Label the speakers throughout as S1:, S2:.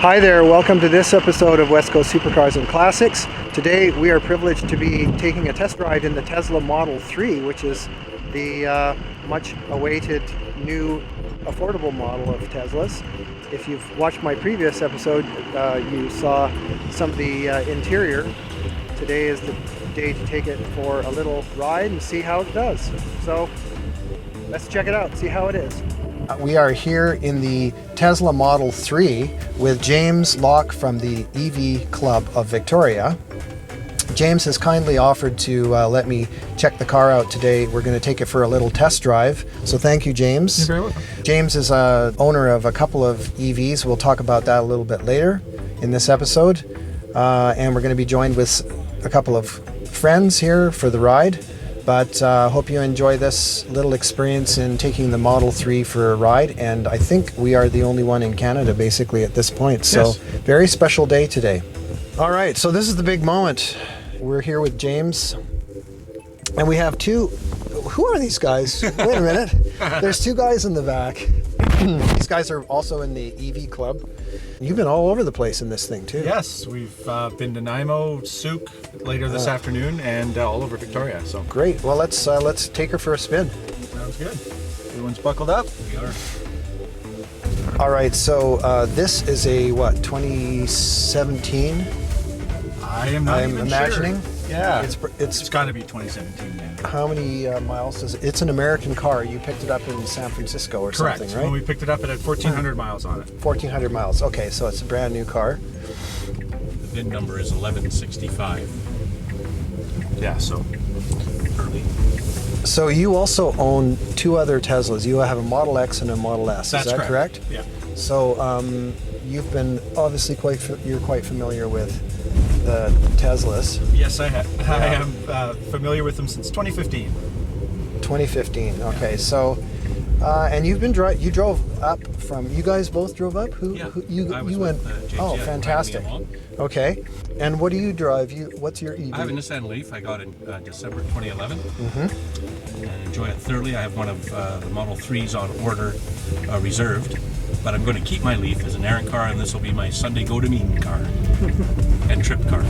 S1: Hi there, welcome to this episode of West Coast Supercars and Classics. Today we are privileged to be taking a test ride in the Tesla Model 3, which is the much awaited new affordable model of Teslas. If you've watched my previous episode, you saw some of the interior. Today is the day to take it for a little ride and see how it does. So let's check it out, see how it is. We are here in the Tesla Model 3 with James Locke from the EV Club of Victoria. James has kindly offered to let me check the car out today. We're going to take it for a little test drive. So thank you, James.
S2: You're very welcome.
S1: James is owner of a couple of EVs. We'll talk about that a little bit later in this episode. And we're going to be joined with a couple of friends here for the ride. But hope you enjoy this little experience in taking the Model 3 for a ride. And I think we are the only one in Canada basically at this point. So
S2: Yes.
S1: Very special day today. All right, so this is the big moment. We're here with James. And we have two. Who are these guys? Wait a minute. There's two guys in the back. These guys are also in the EV Club. You've been all over the place in this thing too.
S2: Yes, we've been to Nanaimo, Souk later this afternoon, and all over Victoria. So
S1: Great. Well, let's take her for a spin.
S2: sounds good. Everyone's buckled up. We are.
S1: All right. So this is a what? 2017.
S2: I am not
S1: I'm
S2: even
S1: imagining.
S2: sure. Yeah,
S1: It's
S2: it's got to be 2017 then.
S1: how many miles is it? It's an American car. You picked it up in San Francisco or
S2: Correct.
S1: something, right?
S2: When we picked it up, it had 1,400 miles on it.
S1: 1,400 miles. Okay, so it's a brand new car.
S3: The VIN number is 1165.
S2: Yeah, so early.
S1: So you also own two other Teslas. You have a Model X and a Model S.
S2: That's
S1: is that correct?
S2: Yeah.
S1: So you've been obviously you're quite familiar with the Teslas.
S2: Yes, I am familiar with them since 2015.
S1: 2015. Okay, so and you've been you drove up from. You guys both drove up.
S3: Yeah,
S1: You
S3: I was
S1: went.
S3: with, James,
S1: Oh,
S3: yeah,
S1: fantastic.
S3: driving me
S1: Okay, and what do you drive? What's your EV?
S3: I have a Nissan Leaf I got in December 2011
S1: Mm-hmm.
S3: and enjoy it thoroughly. I have one of the Model 3s on order reserved, but I'm going to keep my Leaf as an errand car, and this will be my Sunday go-to-meeting car and trip car.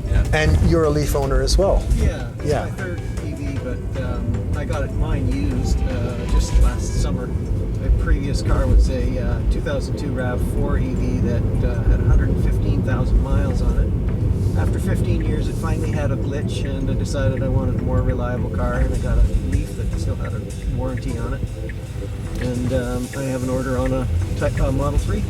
S3: Yeah.
S1: And you're a Leaf owner as well.
S4: Yeah, it's
S1: Yeah.
S4: my third EV, but I got mine used just last summer. My previous car was a 2002 RAV4 EV that had 115,000 miles on it. After 15 years, it finally had a glitch, and I decided I wanted a more reliable car, and I got a Leaf that still had a warranty on it. And I have an order on a Model 3.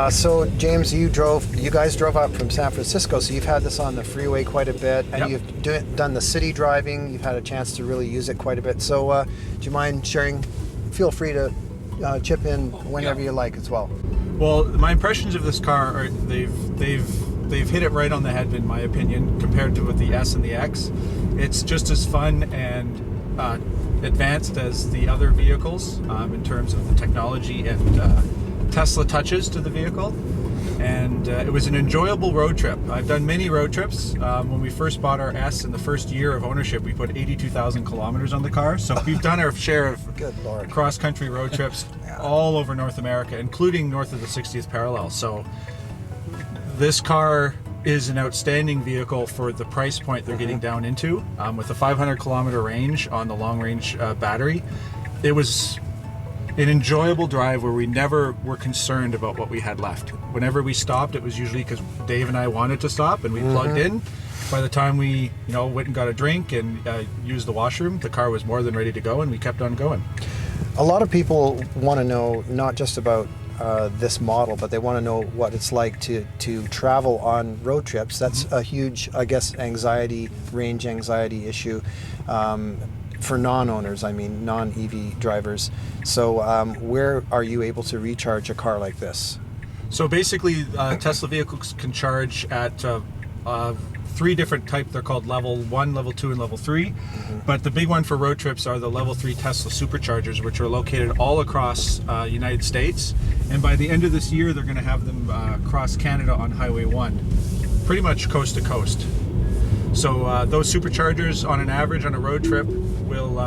S1: So James, you guys drove up from San Francisco, so you've had this on the freeway quite a bit, and
S2: Yep.
S1: you've done the city driving. You've had a chance to really use it quite a bit. So do you mind sharing? Feel free to chip in whenever
S2: Yeah.
S1: you like as well.
S2: Well, my impressions of this car are they've hit it right on the head in my opinion compared to with the S and the X. It's just as fun and advanced as the other vehicles in terms of the technology and Tesla touches to the vehicle. And it was an enjoyable road trip. I've done many road trips. When we first bought our S in the first year of ownership, we put 82,000 kilometers on the car. So we've done our share of
S1: Good Lord.
S2: cross-country road trips all over North America, including north of the 60th parallel. So this car is an outstanding vehicle for the price point they're getting down into. With a 500 kilometer range on the long range battery, it was an enjoyable drive where we never were concerned about what we had left. Whenever we stopped, it was usually because Dave and I wanted to stop, and we plugged in. By the time we went and got a drink and used the washroom, the car was more than ready to go, and we kept on going.
S1: A lot of people want to know not just about this model, but they want to know what it's like to travel on road trips. That's a huge, I guess, range anxiety issue for non-owners, I mean non-EV drivers. So where are you able to recharge a car like this?
S2: So basically, Tesla vehicles can charge at three different types. They're called level 1, level 2, and level 3. But the big one for road trips are the level 3 Tesla Superchargers, which are located all across United States. And by the end of this year, they're going to have them across Canada on Highway 1, pretty much coast to coast. So those Superchargers, on an average on a road trip, will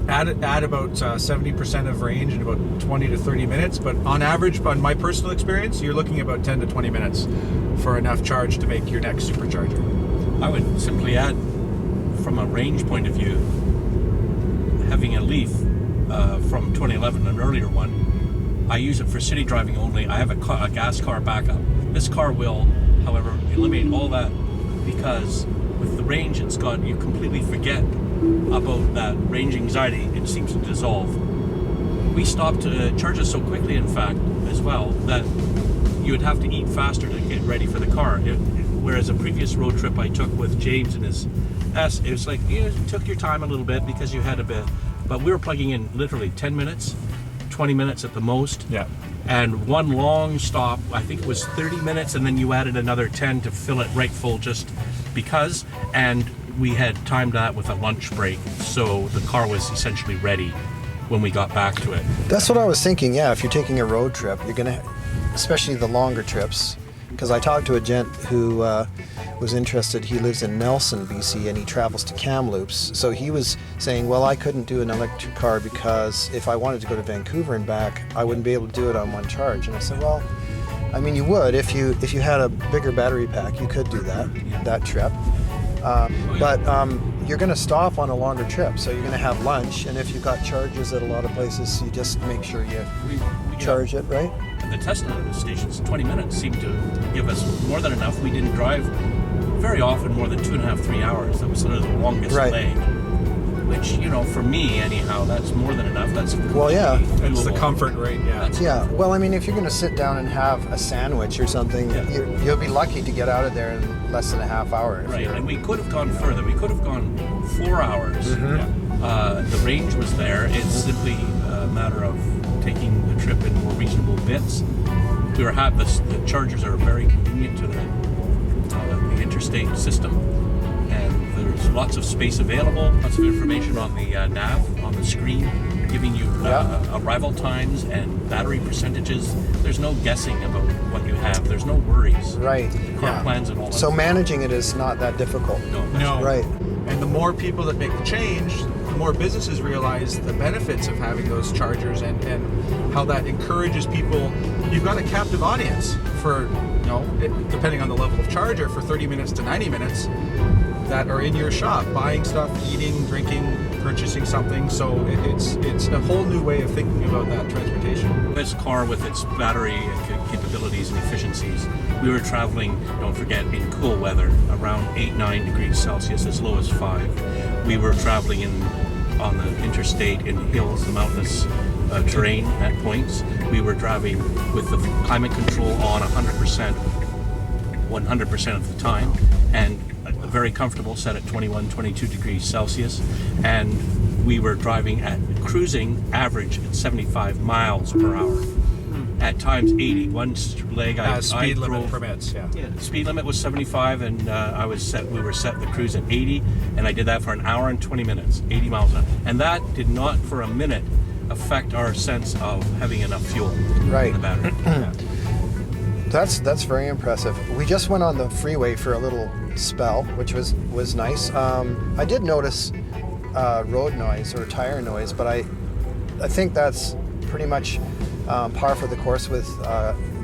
S2: At about 70% of range in about 20 to 30 minutes, but on average, on my personal experience, you're looking about 10 to 20 minutes for enough charge to make your next supercharger.
S3: I would simply add, from a range point of view, having a Leaf from 2011, an earlier one, I use it for city driving only. I have a gas car backup. This car will, however, eliminate all that, because with the range it's got, you completely forget about that range anxiety. It seems to dissolve. We stopped to charge it so quickly, in fact, as well, that you would have to eat faster to get ready for the car. Whereas a previous road trip I took with James and his S, it was like, you took your time a little bit because you had a bit, but we were plugging in literally 10 minutes, 20 minutes at the most.
S2: Yeah.
S3: And one long stop, I think it was 30 minutes, and then you added another 10 to fill it right full just because. And we had timed that with a lunch break, so the car was essentially ready when we got back to it.
S1: That's what I was thinking. Yeah, if you're taking a road trip, you're gonna, especially the longer trips, because I talked to a gent who was interested. He lives in Nelson, BC, and he travels to Kamloops. So he was saying, well, I couldn't do an electric car because if I wanted to go to Vancouver and back, I wouldn't be able to do it on one charge. And I said, well, I mean, you would if you had a bigger battery pack, you could do that trip. But you're going to stop on a longer trip, so you're going to have lunch, and if you've got charges at a lot of places, you just make sure you charge it, right?
S3: The Tesla stations, 20 minutes seemed to give us more than enough. We didn't drive very often more than 2.5, 3 hours. That was sort of the longest leg. Which, you know, for me anyhow, that's more than enough. That's
S1: well, yeah.
S2: It's the comfort rate, yeah.
S1: Yeah, well, I mean, if you're going to sit down and have a sandwich or something, you'll be lucky to get out of there in less than a half hour.
S3: Right, and we could have gone further. We could have gone 4 hours. The range was there. It's simply a matter of taking the trip in more reasonable bits. The chargers are very convenient to the interstate system, and there's lots of space available, lots of information on the nav, on the screen, giving you arrival times and battery percentages. There's no guessing about what you have. There's no worries.
S1: Right.
S3: Car plans and all that.
S1: So managing it is not that difficult.
S2: No.
S1: Right.
S2: And the more people that make the change, the more businesses realize the benefits of having those chargers and how that encourages people. You've got a captive audience for, depending on the level of charger, for 30 minutes to 90 minutes that are in your shop, buying stuff, eating, drinking, purchasing something. So it's a whole new way of thinking about that transportation.
S3: This car with its battery capabilities and efficiencies, we were traveling, don't forget, in cool weather, around 8-9 degrees Celsius, as low as 5. We were traveling on the interstate in hills, the mountainous terrain at points. We were driving with the climate control on 100% of the time, and very comfortable, set at 21-22 degrees Celsius, and we were driving at cruising average at 75 miles per hour. At times 80. One leg
S2: speed limit permits. Yeah.
S3: Speed limit was 75, and we were set the cruise at 80, and I did that for an hour and 20 minutes, 80 miles an hour, and that did not for a minute affect our sense of having enough fuel in the battery.
S1: That's very impressive. We just went on the freeway for a little spell, which was nice. I did notice road noise or tire noise, but I think that's pretty much par for the course with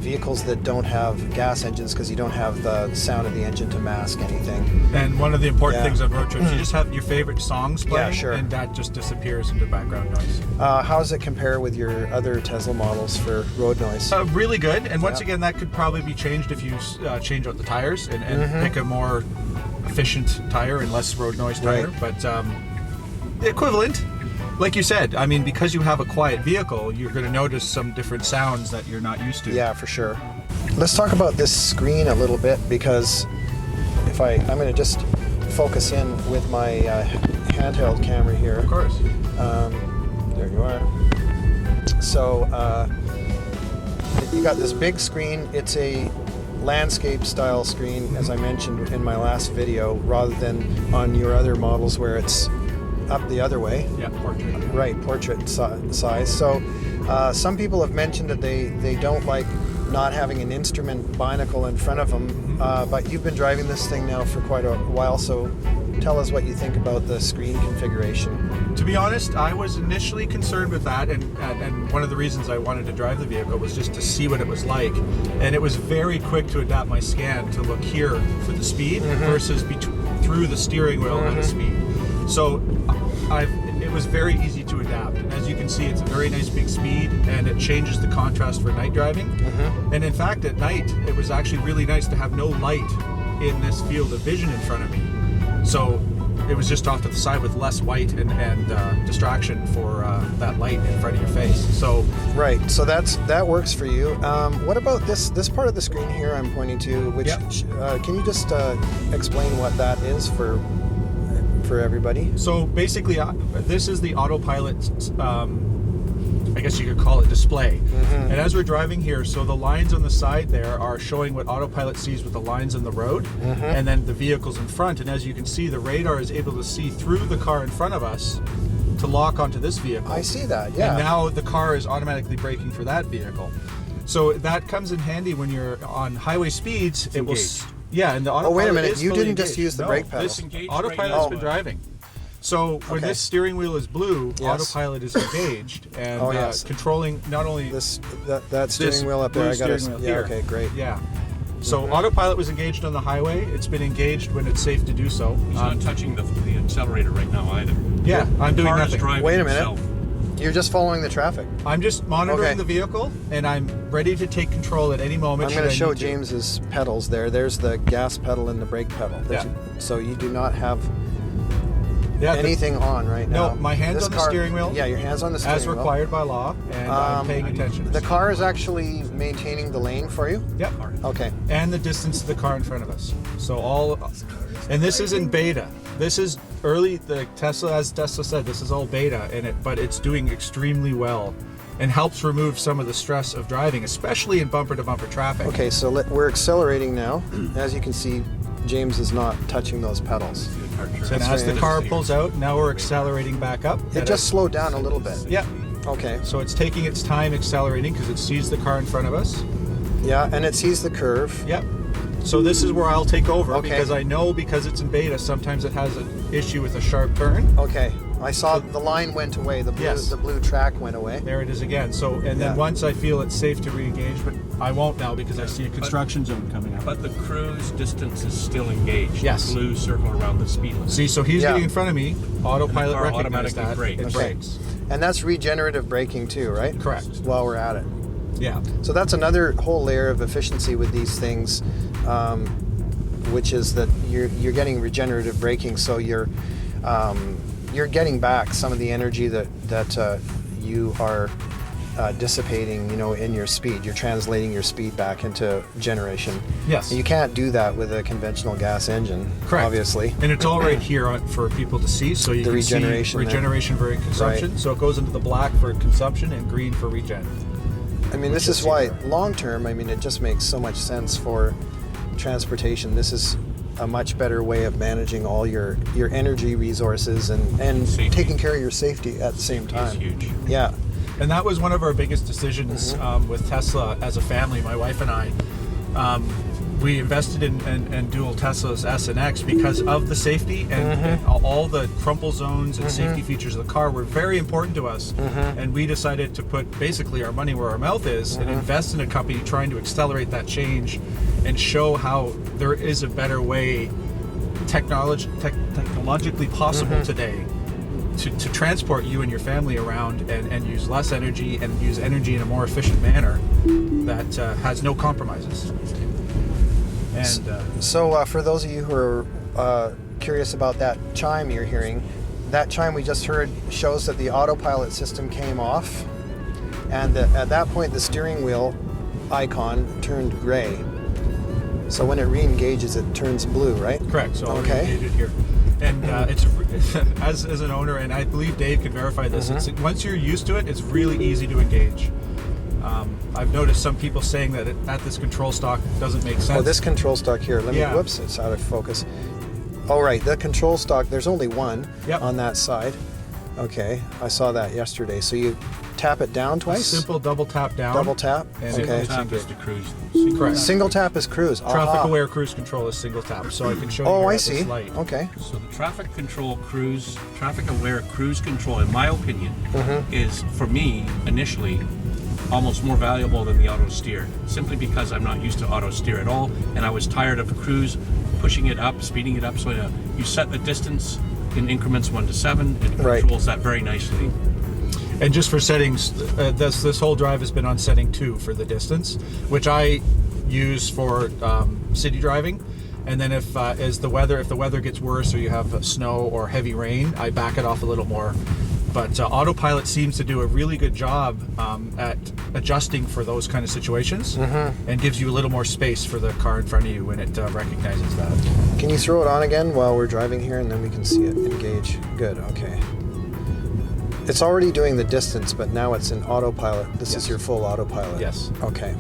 S1: vehicles that don't have gas engines, because you don't have the sound of the engine to mask anything.
S2: And one of the important things on road trips, you just have your favorite songs playing,
S1: sure.
S2: and that just disappears into background noise.
S1: How does it compare with your other Tesla models for road noise?
S2: Really good, and once again, that could probably be changed if you change out the tires and pick a more efficient tire and less road noise tire. But the equivalent. Like you said, I mean, because you have a quiet vehicle, you're going to notice some different sounds that you're not used to.
S1: Yeah, for sure. Let's talk about this screen a little bit, because I'm going to just focus in with my handheld camera here.
S2: Of course.
S1: There you are. So you got this big screen. It's a landscape style screen, as I mentioned in my last video, rather than on your other models where it's up the other way.
S2: Yeah, portrait.
S1: Right, portrait size. So some people have mentioned that they don't like not having an instrument binocle in front of them, but you've been driving this thing now for quite a while, so tell us what you think about the screen configuration.
S2: To be honest, I was initially concerned with that, and one of the reasons I wanted to drive the vehicle was just to see what it was like. And it was very quick to adapt my scan to look here for the speed versus through the steering wheel and the speed. So it was very easy to adapt. And as you can see, it's a very nice big speed, and it changes the contrast for night driving. And in fact, at night, it was actually really nice to have no light in this field of vision in front of me. So it was just off to the side with less white and distraction for that light in front of your face. So
S1: right, so that works for you. What about this part of the screen here I'm pointing to? Which can you just explain what that is for everybody?
S2: So basically, this is the autopilot. I guess you could call it display. And as we're driving here, so the lines on the side there are showing what autopilot sees with the lines on the road, and then the vehicles in front. And as you can see, the radar is able to see through the car in front of us to lock onto this vehicle.
S1: I see that, yeah.
S2: And now the car is automatically braking for that vehicle. So that comes in handy when you're on highway speeds. It will, yeah, and the autopilot.
S1: Oh, wait a minute!
S2: is
S1: You
S2: fully
S1: didn't just
S2: engaged.
S1: use the brake pedal.
S2: Autopilot's been driving. So when this steering wheel is blue, autopilot is engaged and controlling not only
S1: that steering wheel up there. I got it. Yeah. Okay. Great.
S2: Yeah. So autopilot was engaged on the highway. It's been engaged when it's safe to do so.
S3: He's not touching the accelerator right now either.
S2: Yeah, I'm doing nothing.
S1: Wait a minute. You're just following the traffic.
S2: I'm just monitoring the vehicle, and I'm ready to take control at any moment.
S1: I'm going to show James's pedals there. There's the gas pedal and the brake pedal. So you do not have anything on right now.
S2: No, my hands on the steering wheel.
S1: Yeah, your hands on the steering wheel.
S2: As required by law, and I'm paying attention.
S1: The car is actually maintaining the lane for you?
S2: Yep.
S1: Okay.
S2: And the distance to the car in front of us. So and this is in beta. This is early, the Tesla, as Tesla said, this is all beta, but it's doing extremely well and helps remove some of the stress of driving, especially in bumper-to-bumper traffic.
S1: Okay, so we're accelerating now. As you can see, James is not touching those pedals.
S2: So as the car pulls out, now we're accelerating back up.
S1: It just slowed down a little bit.
S2: Yeah.
S1: Okay.
S2: So it's taking its time accelerating because it sees the car in front of us.
S1: Yeah, and it sees the curve.
S2: Yep. So this is where I'll take over because I know because it's in beta, sometimes it has an issue with a sharp turn.
S1: Okay. I saw the line went away. The blue track went away.
S2: There it is again. So then once I feel it's safe to re-engage, but I won't now because I see a construction zone coming up.
S3: But the cruise distance is still engaged.
S2: Yes.
S3: The blue circle around the speed limit.
S2: See, so he's getting in front of me. Autopilot recognizes that.
S3: Brakes.
S2: Brakes.
S1: And that's regenerative braking too, right?
S2: Correct.
S1: While we're at it.
S2: Yeah.
S1: So that's another whole layer of efficiency with these things, which is that you're getting regenerative braking, so you're getting back some of the energy that you are dissipating, in your speed. You're translating your speed back into generation.
S2: Yes.
S1: And you can't do that with a conventional gas engine.
S2: Correct.
S1: Obviously.
S2: And it's all right here for people to see, so you can
S1: regeneration
S2: see regeneration for consumption. Right. So it goes into the black for consumption and green for regen.
S1: I mean, this is why long term, it just makes so much sense for transportation. This is a much better way of managing all your energy resources and taking care of your safety at the same time.
S3: It's huge.
S1: Yeah.
S2: And that was one of our biggest decisions with Tesla as a family, my wife and I. We invested in dual Teslas S and X because of the safety and all the crumple zones and safety features of the car were very important to us. And we decided to put basically our money where our mouth is and invest in a company trying to accelerate that change and show how there is a better way technologically possible today to transport you and your family around and use less energy and use energy in a more efficient manner that has no compromises. And
S1: so for those of you who are curious about that chime you're hearing, that chime we just heard shows that the autopilot system came off, and at that point the steering wheel icon turned gray. So when it re-engages, it turns blue, right?
S2: Correct. So I'll re-engage it here. And it's as an owner, and I believe Dave can verify this, once you're used to it, it's really easy to engage. I've noticed some people saying that at this control stock doesn't make sense.
S1: Oh, this control stock here. Let me, whoops, it's out of focus. Oh, right, the control stock, there's only one on that side. Okay, I saw that yesterday. So you tap it down twice?
S2: Simple double tap down.
S1: Double tap?
S2: And
S3: Single
S1: Okay.
S3: tap is to cruise.
S2: Correct.
S1: Single tap is cruise.
S2: Traffic
S1: Aha.
S2: aware cruise control is single tap. So I can show you
S1: Oh,
S2: here
S1: I
S2: at this
S1: see.
S2: light.
S1: Okay.
S3: So the traffic aware cruise control, in my opinion, is for me initially almost more valuable than the auto steer, simply because I'm not used to auto steer at all, and I was tired of cruise pushing it up, speeding it up. So you set the distance in increments 1 to 7, and it
S1: Right.
S3: controls that very nicely.
S2: And just for settings, this whole drive has been on setting 2 for the distance, which I use for city driving. And then if the weather gets worse or you have snow or heavy rain, I back it off a little more. But autopilot seems to do a really good job at adjusting for those kind of situations, and gives you a little more space for the car in front of you when it recognizes that.
S1: Can you throw it on again while we're driving here, and then we can see it engage? Good, okay. It's already doing the distance, but now it's in autopilot. This is
S2: Yes.
S1: your full autopilot.
S2: Yes.
S1: Okay.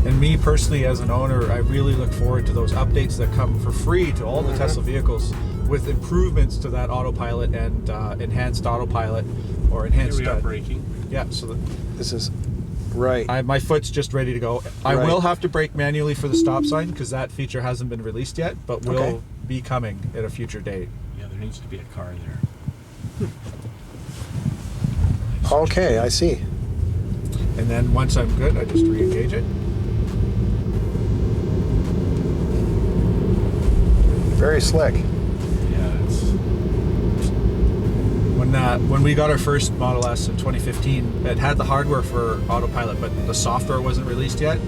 S2: And me personally, as an owner, I really look forward to those updates that come for free to all the Tesla vehicles with improvements to that autopilot and enhanced autopilot or enhanced
S3: Area braking.
S2: Yeah, so that
S1: This is right.
S2: my foot's just ready to go. I
S1: Right.
S2: will have to brake manually for the stop sign because that feature hasn't been released yet, but will
S1: Okay.
S2: be coming at a future date.
S3: Yeah, there needs to be a car there.
S1: Okay, I see.
S2: And then once I'm good, I just re-engage it.
S1: Very slick.
S3: Yeah, it's
S2: When we got our first Model S in 2015, it had the hardware for autopilot, but the software wasn't released yet.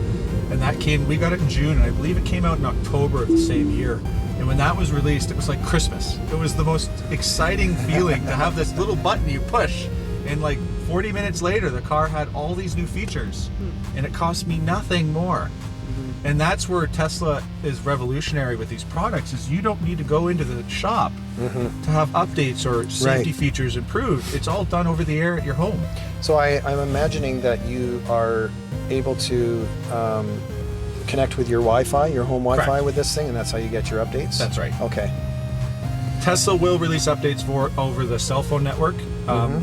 S2: And we got it in June, and I believe it came out in October of the same year. And when that was released, it was like Christmas. It was the most exciting feeling to have this little button you push, and like 40 minutes later, the car had all these new features, and it cost me nothing more. And that's where Tesla is revolutionary with these products, is you don't need to go into the shop to have updates or safety
S1: Right.
S2: features improved. It's all done over the air at your home.
S1: So I'm imagining that you are able to connect with your Wi-Fi, your home Wi-Fi
S2: Correct.
S1: with this thing, and that's how you get your updates?
S2: That's right.
S1: Okay.
S2: Tesla will release updates over the cell phone network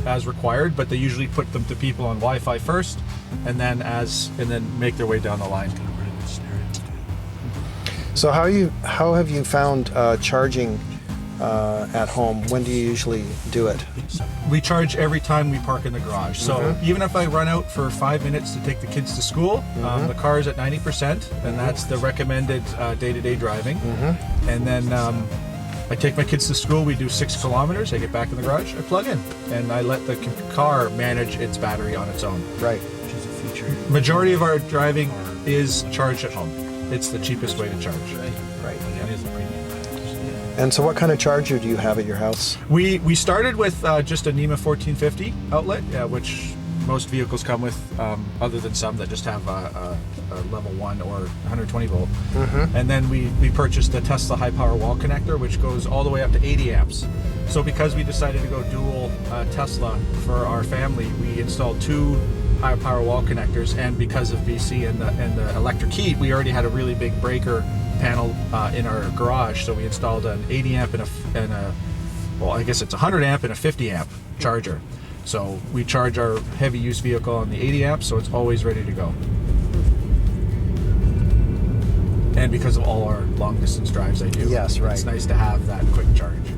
S2: as required, but they usually put them to people on Wi-Fi first, and then make their way down the line.
S1: So how have you found charging at home? When do you usually do it?
S2: We charge every time we park in the garage. So even if I run out for 5 minutes to take the kids to school, the car is at 90%, and that's the recommended day-to-day driving. And then I take my kids to school, we do 6 kilometers, I get back in the garage, I plug in, and I let the car manage its battery on its own.
S1: Right.
S3: which is a feature.
S2: Majority of our driving is charged at home. It's the cheapest way to charge.
S1: Right.
S3: It is a premium package.
S1: And so what kind of charger do you have at your house?
S2: We started with just a NEMA 1450 outlet, which most vehicles come with, other than some that just have a level 1 or 120 volt. And then we purchased the Tesla high power wall connector, which goes all the way up to 80 amps. So because we decided to go dual Tesla for our family, we installed 2 high power wall connectors, and because of BC and the electric heat, we already had a really big breaker panel in our garage, so we installed an 80 amp and a well, I guess it's 100 amp and a 50 amp charger. So we charge our heavy use vehicle on the 80 amps, so it's always ready to go. And because of all our long distance drives I do,
S1: Yes, right.
S2: it's nice to have that quick charge.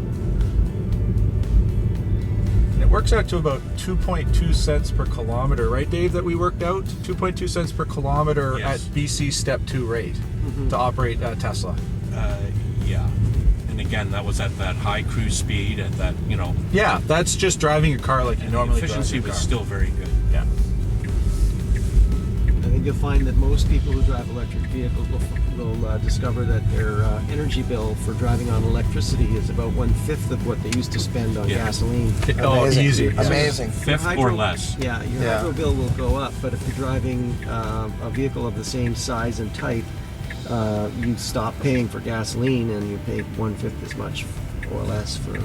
S2: And it works out to about 2.2 cents per kilometer, right, Dave, that we worked out? 2.2 cents per kilometer
S3: Yes.
S2: at BC Step 2 rate to operate Tesla.
S3: Yeah. And again, that was at that high cruise speed, at that,
S2: Yeah, that's just driving a car like you
S3: and
S2: normally
S3: the efficiency
S2: drive your
S3: was
S2: car.
S3: still very good.
S2: Yeah.
S4: I think you'll find that most people who drive electric vehicles will discover that their energy bill for driving on electricity is about 1/5 of what they used to spend on
S3: Yeah.
S4: gasoline.
S2: Oh,
S1: Amazing.
S2: easy.
S1: Amazing.
S3: Fifth
S4: Your
S3: or
S4: hydro-
S3: less.
S4: Yeah, your
S1: Yeah.
S4: hydro bill will go up, but if you're driving a vehicle of the same size and type, you stop paying for gasoline and you pay 1/5 as much or less for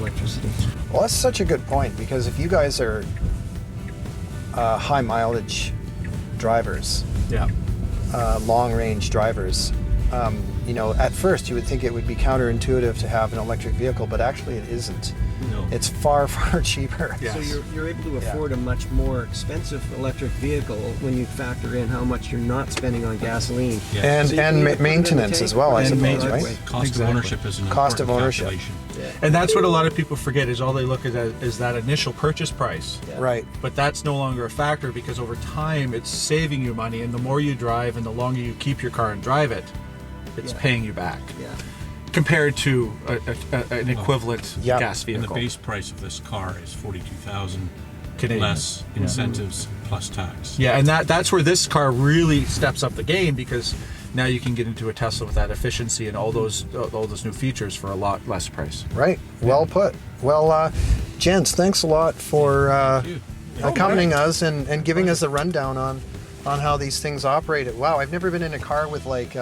S4: electricity.
S1: Well, that's such a good point, because if you guys are high mileage drivers,
S2: Yeah.
S1: long range drivers, at first you would think it would be counterintuitive to have an electric vehicle, but actually it isn't.
S3: No.
S1: it's far, far cheaper.
S2: Yes.
S4: So you're able to afford a much more expensive electric vehicle when you factor in how much you're not spending on gasoline.
S3: Yes.
S1: And
S4: So you can either put it in the
S1: maintenance
S4: tank
S1: as well, I
S4: or in the
S1: suppose,
S4: driveway.
S1: right?
S3: Cost
S2: Exactly.
S3: of ownership is an
S1: Cost of
S3: important
S1: ownership.
S3: calculation.
S4: Yeah.
S2: And that's what a lot of people forget is all they look at is that initial purchase price.
S4: Yeah.
S1: Right.
S2: But that's no longer a factor because over time it's saving you money, and the more you drive and the longer you keep your car and drive it, it's
S4: Yeah.
S2: paying you back
S4: Yeah.
S2: compared to an equivalent
S1: Yeah.
S2: gas
S3: And the
S2: vehicle.
S3: base price of this car is 42,000
S2: Canadian.
S3: less incentives plus tax.
S2: Yeah, and that's where this car really steps up the game because now you can get into a Tesla with that efficiency and all those new features for a lot less price.
S1: Right. Well put. Well, gents, thanks a lot for
S3: you.
S1: accompanying us and giving us a rundown on how these things operate. Wow, I've never been in a car with like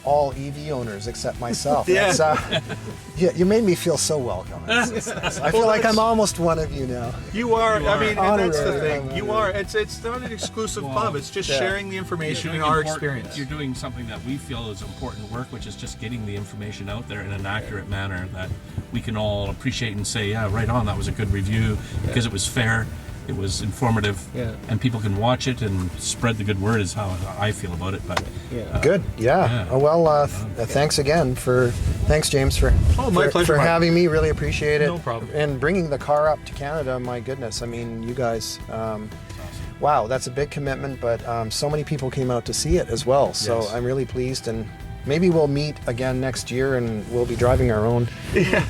S1: all EV owners except myself.
S2: Yeah.
S1: That's, you made me feel so welcome. I feel like I'm almost one of you now.
S2: You are. I mean, and that's the
S1: Honorary.
S2: thing. You are. It's not an exclusive
S3: Well,
S2: club. It's just
S1: yeah.
S2: sharing the
S3: You're
S2: information
S3: doing
S2: and our
S3: important-
S2: experience.
S3: You're doing something that we feel is important work, which is just getting the information out there in an accurate manner that we can all appreciate and say, yeah, right on, that was a good review because it was fair, it was informative,
S4: Yeah.
S3: and people can watch it and spread the good word is how I feel about it. But
S4: Yeah.
S1: Good. Yeah.
S3: Yeah.
S1: Oh, well, thanks again thanks James for
S2: my pleasure,
S1: for
S2: Mike.
S1: having me. Really appreciate it.
S2: No problem.
S1: And bringing the car up to Canada. My goodness. I mean, you guys. Wow, that's a big commitment. But so many people came out to see it as well. So
S2: Yes.
S1: I'm really pleased. And maybe we'll meet again next year, and we'll be driving our own
S2: Yeah.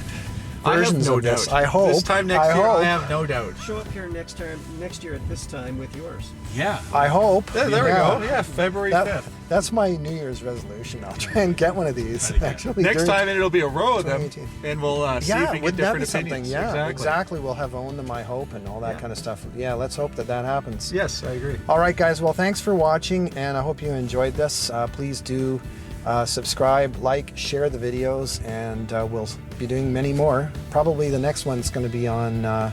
S2: I have
S1: versions
S2: no
S1: of this.
S2: doubt.
S1: I hope.
S2: This time next year,
S1: hope.
S2: I have no doubt.
S4: Show up here next year at this time with yours.
S3: yeah,
S1: I hope.
S2: Yeah, there we go. Yeah, February 5th.
S1: That's my New Year's resolution. I'll try and get one of these.
S3: Try to get-
S1: Actually,
S2: Next
S1: during-
S2: time it'll be a row of them,
S1: 2018.
S2: and we'll see if
S1: Yeah,
S2: we get
S1: wouldn't that be
S2: different
S1: something?
S2: opinions.
S1: Yeah, exactly. We'll have owned them, I hope, and all that
S2: Yeah.
S1: kind of stuff. Yeah, let's hope that happens.
S2: Yes, I agree.
S1: All right, guys. Well, thanks for watching, and I hope you enjoyed this. Please do subscribe, like, share the videos, and we'll be doing many more. Probably the next one's going to be on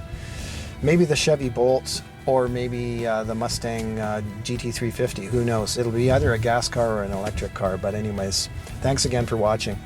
S1: maybe the Chevy Bolt or maybe the Mustang GT350. Who knows? It'll be either a gas car or an electric car. But anyways, thanks again for watching.